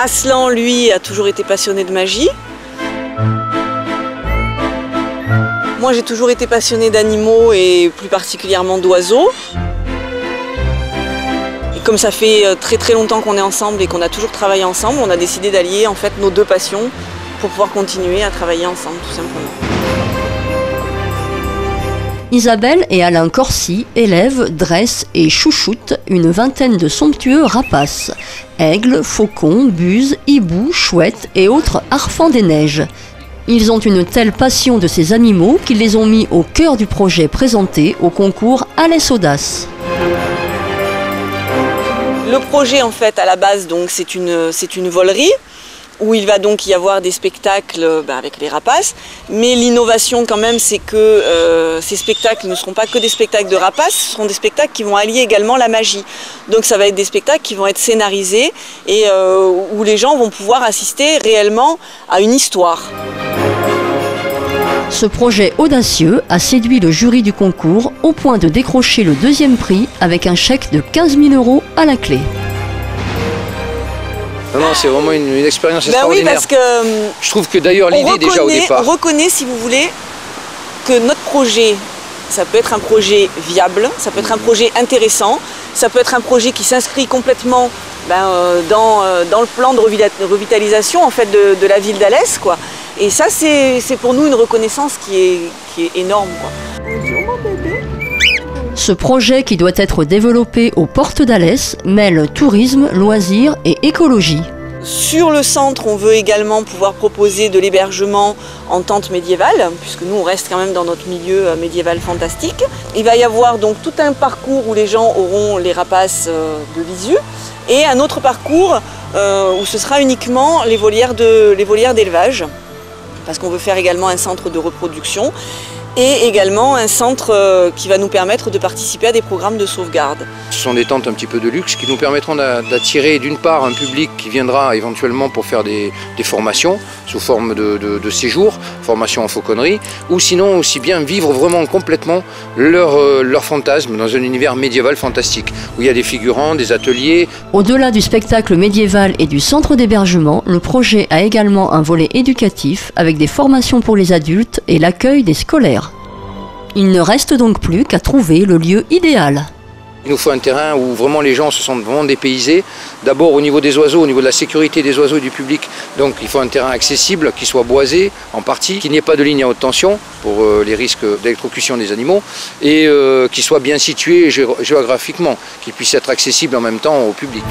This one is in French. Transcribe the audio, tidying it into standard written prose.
Aslan, lui, a toujours été passionné de magie. Moi, j'ai toujours été passionnée d'animaux et plus particulièrement d'oiseaux. Et comme ça fait très longtemps qu'on est ensemble et qu'on a toujours travaillé ensemble, on a décidé d'allier en fait nos deux passions pour pouvoir continuer à travailler ensemble, tout simplement. Isabelle et Alain Corsi élèvent, dressent et chouchoutent une vingtaine de somptueux rapaces. Aigles, faucons, buses, hiboux, chouettes et autres harfans des neiges. Ils ont une telle passion de ces animaux qu'ils les ont mis au cœur du projet présenté au concours Alès Audace. Le projet, en fait, à la base, donc, c'est une volerie où il va donc y avoir des spectacles avec les rapaces. Mais l'innovation, quand même, c'est que ces spectacles ne seront pas que des spectacles de rapaces, ce seront des spectacles qui vont allier également la magie. Donc ça va être des spectacles qui vont être scénarisés et où les gens vont pouvoir assister réellement à une histoire. Ce projet audacieux a séduit le jury du concours au point de décrocher le deuxième prix avec un chèque de 15 000 € à la clé. Non, c'est vraiment une expérience extraordinaire. Oui, parce que je trouve que d'ailleurs l'idée déjà au départ. On reconnaît, si vous voulez, que notre projet, ça peut être un projet viable, ça peut être un projet intéressant, ça peut être un projet qui s'inscrit complètement dans le plan de revitalisation en fait, de la ville d'Alès, quoi. Et ça, c'est pour nous une reconnaissance qui est énorme, quoi. Ce projet, qui doit être développé aux portes d'Alès, mêle tourisme, loisirs et écologie. Sur le centre, on veut également pouvoir proposer de l'hébergement en tente médiévale, puisque nous on reste quand même dans notre milieu médiéval fantastique. Il va y avoir donc tout un parcours où les gens auront les rapaces de visu, et un autre parcours où ce sera uniquement les volières d'élevage, parce qu'on veut faire également un centre de reproduction. Et également un centre qui va nous permettre de participer à des programmes de sauvegarde. Ce sont des tentes un petit peu de luxe qui nous permettront d'attirer d'une part un public qui viendra éventuellement pour faire des formations sous forme de séjour, formation en fauconnerie, ou sinon aussi bien vivre vraiment complètement leur fantasme dans un univers médiéval fantastique, où il y a des figurants, des ateliers. Au-delà du spectacle médiéval et du centre d'hébergement, le projet a également un volet éducatif avec des formations pour les adultes et l'accueil des scolaires. Il ne reste donc plus qu'à trouver le lieu idéal. Il nous faut un terrain où vraiment les gens se sentent vraiment dépaysés. D'abord au niveau des oiseaux, au niveau de la sécurité des oiseaux et du public. Donc il faut un terrain accessible, qui soit boisé en partie, qu'il n'y ait pas de ligne à haute tension pour les risques d'électrocution des animaux et qui soit bien situé géographiquement, qu'il puisse être accessible en même temps au public.